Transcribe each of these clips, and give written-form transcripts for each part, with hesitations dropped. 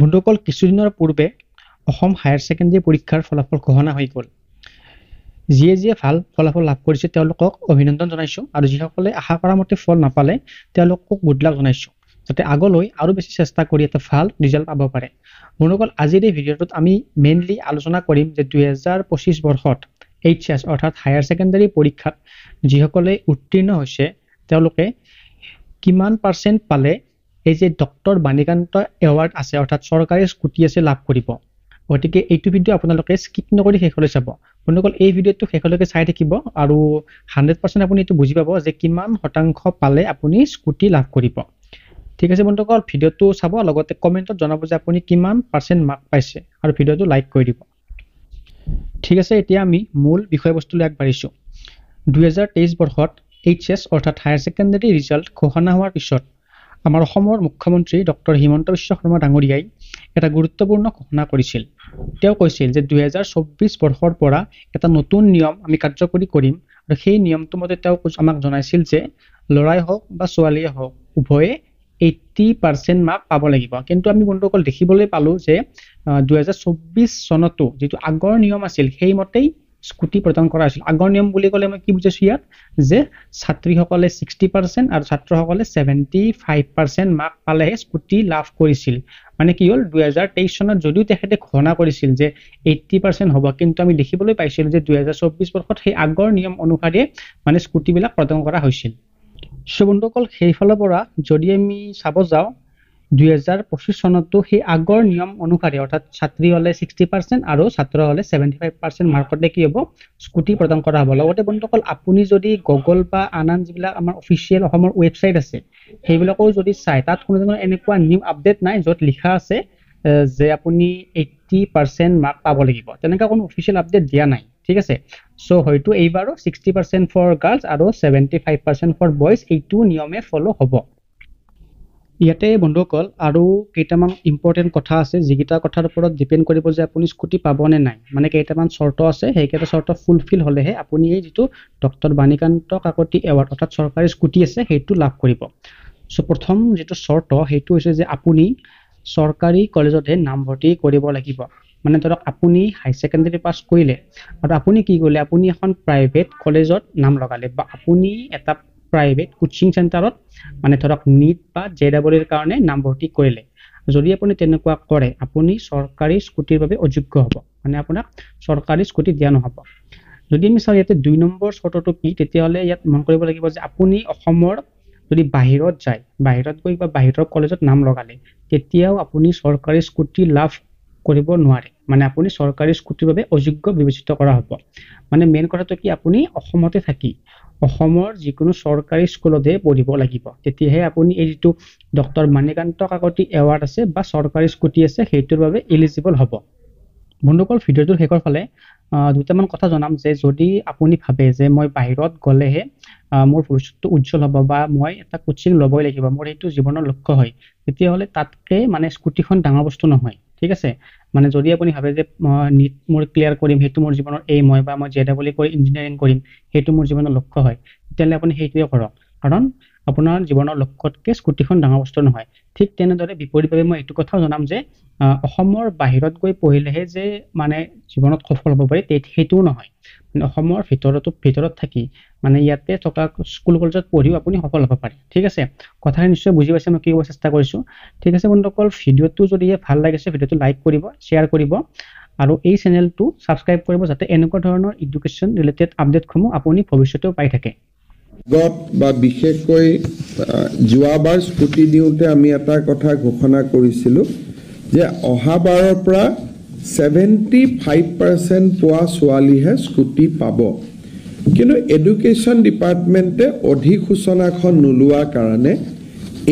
বন্ধুসকল কিছুদিনৰ পূৰ্বে অসম হায়াৰ ছেকেণ্ডাৰী পৰীক্ষাৰ ফলাফল ঘোষণা হৈ গ'ল। যিয়ে ভাল ফলাফল লাভ কৰিছে তেওঁলোকক অভিনন্দন জনাইছোঁ আৰু যিসকলে আশা কৰা মতে ফল নাপালে তেওঁলোকক গুড লাক জনাইছোঁ, যাতে আগলৈ আৰু বেছি চেষ্টা কৰি এটা ভাল ৰিজাল্ট পাব পাৰে। বন্ধুসকল আজিৰ এই ভিডিঅ'টোত আমি মেইনলি আলোচনা কৰিম যে 2025 বৰ্ষত HS অৰ্থাৎ হায়াৰ ছেকেণ্ডাৰী পৰীক্ষাত যিসকলে উত্তীৰ্ণ হৈছে তেওঁলোকে কিমান পাৰ্চেণ্ট পালে এই যে ডক্টৰ বাণীকান্ত এৱাৰ্ড আছে অৰ্থাৎ চৰকাৰী স্কুটি আছে লাভ কৰিব। গতিকে এইটো ভিডিঅ' আপোনালোকে স্কিপ নকৰি শেষলৈ চাব। বন্ধুসকল এই ভিডিঅ'টো শেষলৈকে চাই থাকিব আৰু 100% আপুনি এইটো বুজি পাব যে কিমান শতাংশ পালে আপুনি স্কুটি লাভ কৰিব। ঠিক আছে বন্ধুসকল, ভিডিঅ'টো চাব, লগতে কমেণ্টত জনাব যে আপুনি কিমান পাৰ্চেণ্ট মাৰ্ক পাইছে আৰু ভিডিঅ'টো লাইক কৰি দিব। ঠিক আছে, এতিয়া আমি মূল বিষয়বস্তুলৈ আগবাঢ়িছোঁ। 2023 বৰ্ষত HS অৰ্থাৎ হায়াৰ ছেকেণ্ডাৰী ৰিজাল্ট ঘোষণা হোৱাৰ পিছত আমাৰ অসমৰ মুখ্যমন্ত্ৰী ডক্টৰ হিমন্ত বিশ্ব শৰ্মা ডাঙৰীয়াই এটা গুৰুত্বপূৰ্ণ ঘোষণা কৰিছিল। তেওঁ কৈছিল যে 2024 বৰ্ষৰ পৰা এটা নতুন নিয়ম আমি কাৰ্যকৰী কৰিম আৰু সেই নিয়মটো মতে তেওঁ আমাক জনাইছিল যে ল'ৰাই হওক বা ছোৱালীয়ে হওক উভয়ে 80% মাৰ্ক পাব লাগিব। কিন্তু আমি বন্ধুসকল দেখিবলৈ পালোঁ যে 2024 চনতো যিটো আগৰ নিয়ম আছিল সেইমতেই স্কুটি প্ৰদান কৰা হৈছিল। আগৰ নিয়ম বুলি ক'লে মই কি বুজিছোঁ ইয়াত যে ছাত্ৰীসকলে 60% আৰু ছাত্ৰসকলে 75% মাৰ্ক পালেহে স্কুটি লাভ কৰিছিল। মানে কি হ'ল 2023 চনত যদিও তেখেতে ঘোষণা কৰিছিল যে 80% হ'ব, কিন্তু আমি দেখিবলৈ পাইছিলোঁ যে 2024 বৰ্ষত সেই আগৰ নিয়ম অনুসাৰে মানে স্কুটিবিলাক প্ৰদান কৰা হৈছিল। চ' বন্ধুসকল সেইফালৰ পৰা যদি আমি চাব যাওঁ 2025 চনতো সেই আগৰ নিয়ম অনুসাৰে অৰ্থাৎ ছাত্ৰী হ'লে 60% আৰু ছাত্ৰ হ'লে 75% মাৰ্কতে কি হ'ব স্কুটি প্ৰদান কৰা হ'ব। লগতে বন্ধুসকল আপুনি যদি গুগল বা আন যিবিলাক আমাৰ অফিচিয়েল অসমৰ ৱেবছাইট আছে সেইবিলাকো যদি চাই তাত কোনো ধৰণৰ এনেকুৱা নিউ আপডেট নাই য'ত লিখা আছে যে আপুনি 80% মাৰ্ক পাব লাগিব, তেনেকুৱা কোনো অফিচিয়েল আপডেট দিয়া নাই। ঠিক আছে, চ' হয়তো এইবাৰো 60% ফৰ গাৰ্লছ আৰু 75% ফৰ বইজ এইটো নিয়মে ফ'ল' হ'ব। ইয়াতে বন্ধুসকল আৰু কেইটামান ইম্পৰ্টেণ্ট কথা আছে যিকেইটা কথাৰ ওপৰত ডিপেণ্ড কৰিব যে আপুনি স্কুটি পাব নে নাই। মানে কেইটামান চৰ্ত আছে, সেইকেইটা চৰ্ত ফুলফিল হ'লেহে আপুনি এই যিটো ডক্টৰ বাণীকান্ত কাকতি এৱাৰ্ড অৰ্থাৎ চৰকাৰী স্কুটি আছে সেইটো লাভ কৰিব। চ' প্ৰথম যিটো চৰ্ত সেইটো হৈছে যে আপুনি চৰকাৰী কলেজতহে নামভৰ্তি কৰিব লাগিব। মানে ধৰক আপুনি হাই ছেকেণ্ডাৰী পাছ কৰিলে আৰু আপুনি কি কৰিলে, আপুনি এখন প্ৰাইভেট কলেজত নাম লগালে বা আপুনি এটা প্ৰাইভেট কোচিং চেণ্টাৰত মানে ধৰক NEET বা JEEৰ কাৰণে নামভৰ্তি কৰিলে। যদি আপুনি তেনেকুৱা কৰে আপুনি চৰকাৰী স্কুটিৰ বাবে অযোগ্য হ'ব, মানে আপোনাক চৰকাৰী স্কুটি দিয়া নহ'ব। যদি আমি চাওঁ ইয়াতে 2 নম্বৰ চৰ্তটো কি, তেতিয়াহ'লে ইয়াত মন কৰিব লাগিব যে আপুনি অসমৰ যদি বাহিৰত যায়, বাহিৰত গৈ বা বাহিৰৰ কলেজত নাম লগালে তেতিয়াও আপুনি চৰকাৰী স্কুটি লাভ কৰিব নোৱাৰে, মানে আপুনি চৰকাৰী স্কুটিৰ বাবে অযোগ্য বিবেচিত কৰা হ'ব। মানে মেইন কথাটো কি, আপুনি অসমতে থাকি অসমৰ যিকোনো চৰকাৰী স্কুলতহে পঢ়িব লাগিব, তেতিয়াহে আপুনি এই যিটো ডক্টৰ বাণীকান্ত কাকতি এৱাৰ্ড আছে বা চৰকাৰী স্কুটি আছে সেইটোৰ বাবে এলিজিবল হ'ব। বন্ধুসকল ভিডিঅ'টোৰ শেষৰ ফালে দুটামান কথা জনাম যে যদি আপুনি ভাবে যে মই বাহিৰত গ'লেহে মোৰ ভৱিষ্যতটো উজ্জ্বল হ'ব বা মই এটা কোচিং ল'বই লাগিব, মোৰ এইটো জীৱনৰ লক্ষ্য হয়, তেতিয়াহ'লে তাতকৈ মানে স্কুটিখন ডাঙৰ বস্তু নহয়। ঠিক আছে, মানে যদি আপুনি ভাবে যে NEET মোৰ ক্লিয়াৰ কৰিম সেইটো মোৰ জীৱনৰ এইম হয় বা মই JEE কৰি ইঞ্জিনিয়াৰিং কৰিম সেইটো মোৰ জীৱনৰ লক্ষ্য হয়, তেতিয়াহ'লে আপুনি সেইটোৱে কৰক, কাৰণ আপোনাৰ জীৱনৰ লক্ষ্যতকৈ স্কুটিখন ডাঙৰ বস্তু নহয়। ঠিক তেনেদৰে বিপৰীতভাৱে মই এইটো কথাও জনাম যে অসমৰ বাহিৰত গৈ পঢ়িলেহে যে মানে জীৱনত সফল হ'ব পাৰি সেইটোও নহয়। অসমৰ ভিতৰত থাকি মানে ইয়াতে থকা স্কুল কলেজত পঢ়িও আপুনি সফল হ'ব পাৰে। ঠিক আছে, কথাখিনি নিশ্চয় বুজি পাইছে মই কি ক'ব চেষ্টা কৰিছোঁ। ঠিক আছে বন্ধুসকল, ভিডিঅ'টো যদি ভাল লাগিছে ভিডিঅ'টো লাইক কৰিব, শ্বেয়াৰ কৰিব আৰু এই চেনেলটো ছাবস্ক্ৰাইব কৰিব যাতে এনেকুৱা ধৰণৰ এডুকেশ্যন ৰিলেটেড আপডেটসমূহ আপুনি ভৱিষ্যতেও পাই থাকে। বা বিশেষকৈ যোৱাবাৰ স্কুটি দিওঁতে আমি এটা কথা ঘোষণা কৰিছিলোঁ যে অহাবাৰৰ পৰা 75% পোৱা ছোৱালীহে স্কুটি পাব, কিন্তু এডুকেশ্যন ডিপাৰ্টমেণ্টে অধিসূচনাখন নোলোৱাৰ কাৰণে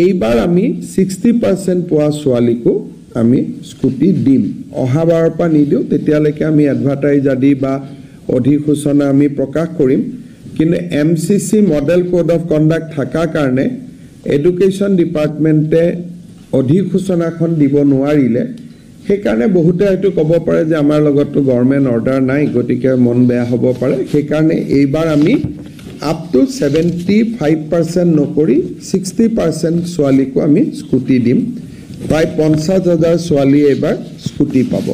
এইবাৰ আমি 60% পোৱা ছোৱালীকো আমি স্কুটি দিম। অহাবাৰৰ পৰা নিদিওঁ, তেতিয়ালৈকে আমি এডভাৰটাইজ আদি বা অধিসূচনা আমি প্ৰকাশ কৰিম। কিন্তু MCC model code of conduct থকাৰ কাৰণে এডুকেশ্যন ডিপাৰ্টমেণ্টে অধিসূচনাখন দিব নোৱাৰিলে। সেইকাৰণে বহুতে হয়তো ক'ব পাৰে যে আমাৰ লগততো গভৰ্ণমেণ্ট অৰ্ডাৰ নাই, গতিকে মন বেয়া হ'ব পাৰে। সেইকাৰণে এইবাৰ আমি আপ টু 75% নকৰি 60% ছোৱালীকো আমি স্কুটি দিম। প্ৰায় 50,000 ছোৱালীয়ে এইবাৰ স্কুটি পাব।